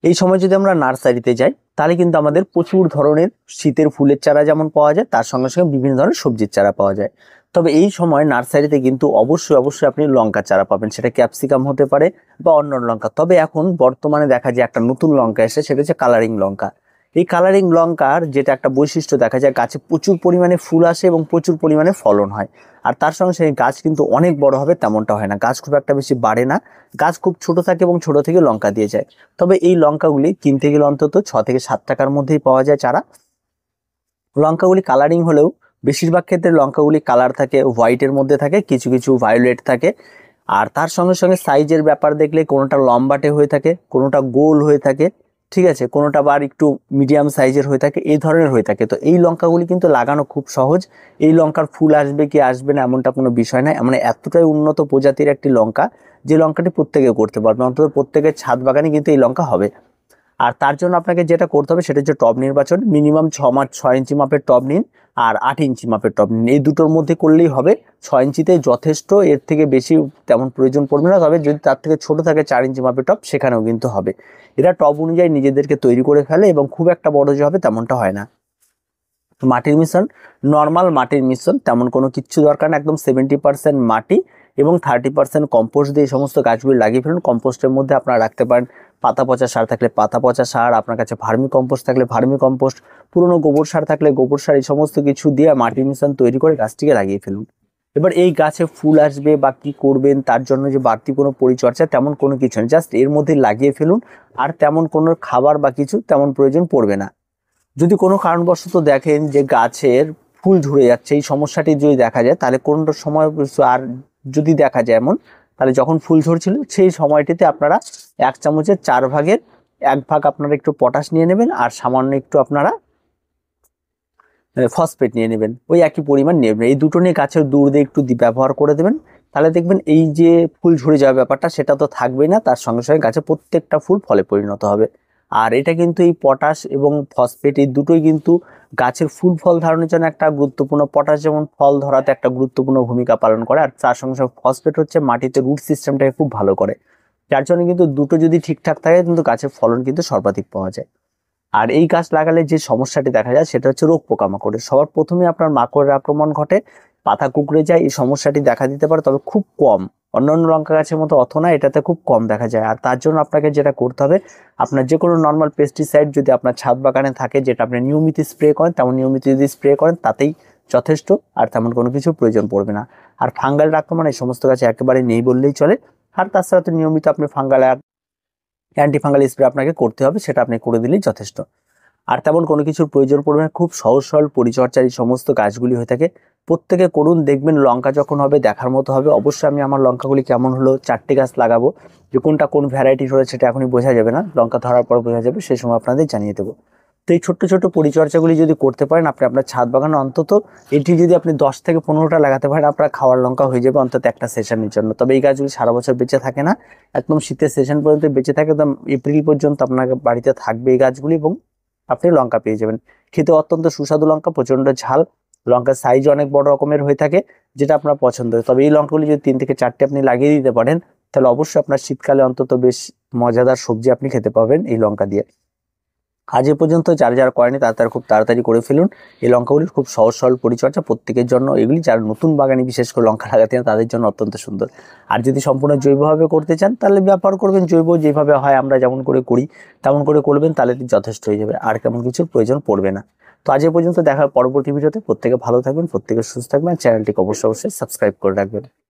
এই সময় যদি আমরা নার্সারিতে যাই তাহলে কিন্তু আমাদের প্রচুর ধরনের শীতের ফুলের চারা যেমন পাওয়া যায়, তার সঙ্গে সঙ্গে বিভিন্ন ধরনের সবজির চারা পাওয়া যায়। তবে এই সময় নার্সারিতে কিন্তু অবশ্যই আপনি লঙ্কা চারা পাবেন, সেটা ক্যাপসিকাম হতে পারে বা অন্য লঙ্কা। তবে এখন বর্তমানে দেখা যায় একটা নতুন লঙ্কা এসে, সেটা হচ্ছে কালারিং লঙ্কা। এই কালারিং লঙ্কার যেটা একটা বৈশিষ্ট্য দেখা যায়, গাছে প্রচুর পরিমাণে ফুল আসে এবং প্রচুর পরিমাণে ফলন হয়। আর তার সঙ্গে সঙ্গে গাছ কিন্তু অনেক বড় হবে তেমনটা হয় না, গাছ খুব একটা বেশি বাড়ে না, গাছ খুব ছোট থাকে এবং ছোট থেকে লঙ্কা দিয়ে যায়। তবে এই লঙ্কাগুলি কিনতে গেলে অন্তত 6 থেকে 7 টাকার মধ্যেই পাওয়া যায় চারা। লঙ্কাগুলি কালারিং হলেও বেশিরভাগ ক্ষেত্রে লঙ্কাগুলি কালার থাকে, হোয়াইটের মধ্যে থাকে, কিছু কিছু ভায়োলেট থাকে। আর তার সঙ্গে সঙ্গে সাইজের ব্যাপার দেখলে কোনোটা লম্বাটে হয়ে থাকে, কোনোটা গোল হয়ে থাকে, ঠিক আছে, কোনোটা আবার একটু মিডিয়াম সাইজের হয়ে থাকে, এই ধরনের হয়ে থাকে। তো এই লঙ্কাগুলি কিন্তু লাগানো খুব সহজ। এই লঙ্কার ফুল আসবে কি আসবে না এমনটা কোনো বিষয় নয়, মানে এতটাই উন্নত প্রজাতির একটি লঙ্কা যে লঙ্কাটি প্রত্যেকে করতে পারবে, অন্তত প্রত্যেকের ছাদ বাগানে কিন্তু এই লঙ্কা হবে। আর তার জন্য আপনাকে যেটা করতে হবে সেটা হচ্ছে টব নির্বাচন। মিনিমাম 6 ইঞ্চি মাপের টব নিন আর 8 ইঞ্চি মাপের টব নিন, এই দুটোর মধ্যে করলেই হবে। 6 ইঞ্চিতে যথেষ্ট, এর থেকে বেশি তেমন প্রয়োজন পড়বে না। তবে যদি তার থেকে ছোট থাকে 4 ইঞ্চি মাপের টব, সেখানেও কিন্তু হবে। এরা টব অনুযায়ী নিজেদেরকে তৈরি করে ফেলে এবং খুব একটা বড় যে হবে তেমনটা হয় না। মাটির মিশ্রণ, নর্মাল মাটির মিশ্রণ, তেমন কোনো কিচ্ছু দরকার না। একদম 70% মাটি এবং 30% কম্পোস্ট দিয়ে এই সমস্ত গাছগুলি লাগিয়ে ফেলুন। কম্পোস্টের মধ্যে আপনারা রাখতে পারেন পাতা পচা সার থাকলে পাতা পচা সার, আপনার কাছে ভার্মি কম্পোস্ট থাকলে ভার্মি কম্পোস্ট, পুরনো গোবর সার থাকলে গোবর সার, এই সমস্ত কিছু দিয়ে মাটির মিশ্রণ তৈরি করে গাছটিকে লাগিয়ে ফেলুন। এবার এই গাছে ফুল আসবে বা কি করবেন তার জন্য যে বাড়তি কোনো পরিচর্যা তেমন কোনো কিছু নেই, জাস্ট এর মধ্যে লাগিয়ে ফেলুন। আর তেমন কোনো খাবার বা কিছু তেমন প্রয়োজন পড়বে না। যদি কোনো কারণবশত দেখেন যে গাছের ফুল ঝরে যাচ্ছে, এই সমস্যাটি যদি দেখা যায়, তাহলে কোনটা সময় আর যদি দেখা যায় এমন, তাহলে যখন ফুল ঝরছিল সেই সময়টিতে আপনারা 1 চামচের 4 ভাগের 1 ভাগ আপনারা একটু পটাশ নিয়ে নেবেন আর সামান্য একটু আপনারা ফসফেট নিয়ে নেবেন, ওই একই পরিমাণ নেবেন। এই দুটো নিয়ে গাছের দূর দিয়ে একটু ব্যবহার করে দেবেন, তাহলে দেখবেন এই যে ফুল ঝরে যাওয়ার ব্যাপারটা সেটা তো থাকবেই না, তার সঙ্গে সঙ্গে গাছে প্রত্যেকটা ফুল ফলে পরিণত হবে। আর এটা কিন্তু এই পটাশ এবং ফসফেট এই দুটোই কিন্তু গাছের ফুল ফল ধারণের জন্য একটা গুরুত্বপূর্ণ। পটাশ যেমন ফল ধরাতে একটা গুরুত্বপূর্ণ ভূমিকা পালন করে, আর তার সঙ্গে সঙ্গে ফসফেট হচ্ছে মাটিতে রুট সিস্টেমটাকে খুব ভালো করে। যার জন্য কিন্তু দুটো যদি ঠিকঠাক থাকে কিন্তু গাছের ফলন কিন্তু সর্বাধিক পাওয়া যায়। আর এই গাছ লাগালে যে সমস্যাটি দেখা যায় সেটা হচ্ছে রোগ পোকামাকড়ের। সবার প্রথমে আপনার মাকড়ের আক্রমণ ঘটে, পাতা কুঁকড়ে যায়, এই সমস্যাটি দেখা দিতে পারে, তবে খুব কম। অন্যান্য লঙ্কা গাছের মতো অত না, এটাতে খুব কম দেখা যায়। আর তার জন্য আপনাকে যেটা করতে হবে, আপনার যে কোনো নর্মাল পেস্টিসাইড যদি আপনার ছাদ বাগানে থাকে, যেটা আপনি নিয়মিত স্প্রে করেন, তেমন নিয়মিত যদি স্প্রে করেন তাতেই যথেষ্ট, আর তেমন কোনো কিছু প্রয়োজন পড়বে না। আর ফাঙ্গাল আক্রমণ এই সমস্ত গাছে একেবারে নেই বললেই চলে। আর তাছাড়া তো নিয়মিত আপনি ফাঙ্গাল অ্যান্টিফাঙ্গাল স্প্রে আপনাকে করতে হবে, সেটা আপনি করে দিলেই যথেষ্ট। আর তেমন কোনো কিছুর প্রয়োজন পড়বে না, খুব সহজ সরল পরিচর্যার এই সমস্ত গাছগুলি হয়ে থাকে। প্রত্যেকে করুন, দেখবেন লঙ্কা যখন হবে দেখার মতো হবে। অবশ্যই আমি আমার লঙ্কাগুলি কেমন হলো 4টে গাছ লাগাবো, যে কোনটা কোন ভ্যারাইটির হলো সেটা এখনই বোঝা যাবে না, লঙ্কা ধরার পর বোঝা যাবে, সেই সময় আপনাদের জানিয়ে দেবো। তো এই ছোট্ট ছোট্ট পরিচর্যাগুলি যদি করতে পারেন আপনি আপনার ছাদ বাগানে, অন্তত এটি যদি আপনি 10 থেকে 15টা লাগাতে পারেন, আপনার খাওয়ার লঙ্কা হয়ে যাবে অন্তত একটা সেশনের জন্য। তবে এই গাছগুলি সারা বছর বেঁচে থাকে না, একদম শীতের সেশন পর্যন্ত বেঁচে থাকে, একদম এপ্রিল পর্যন্ত আপনার বাড়িতে থাকবে এই গাছগুলি, এবং আপনি লঙ্কা পেয়ে যাবেন। খেতে অত্যন্ত সুস্বাদু লঙ্কা, প্রচন্ড ঝাল, লঙ্কার সাইজ অনেক বড় রকমের হয়ে থাকে, যেটা আপনার পছন্দ হয়। তবে এই লঙ্কাগুলি যদি 3 থেকে 4টে আপনি লাগিয়ে দিতে পারেন, তাহলে অবশ্যই আপনার শীতকালে অন্তত বেশ মজাদার সবজি আপনি খেতে পাবেন এই লঙ্কা দিয়ে। আজ এ পর্যন্ত যারা যারা করেনি তারা খুব তাড়াতাড়ি করে ফেলুন। এই লঙ্কাগুলির খুব সহজ সরল পরিচর্যা প্রত্যেকের জন্য, এগুলি যারা নতুন বাগানে বিশেষ করে লঙ্কা লাগাতে চান তাদের জন্য অত্যন্ত সুন্দর। আর যদি সম্পূর্ণ জৈবভাবে করতে চান তাহলে ব্যবহার করবেন জৈব, যেভাবে হয় আমরা যেমন করে করি তেমন করে করবেন, তাহলে যথেষ্ট হয়ে যাবে, আর কেমন কিছুর প্রয়োজন পড়বে না। তো আজ এ পর্যন্ত, দেখা পরবর্তী ভিডিওতে। প্রত্যেকে ভালো থাকবেন, প্রত্যেকে সুস্থ থাকবেন, চ্যানেলটিকে অবশ্যই সাবস্ক্রাইব করে রাখবেন।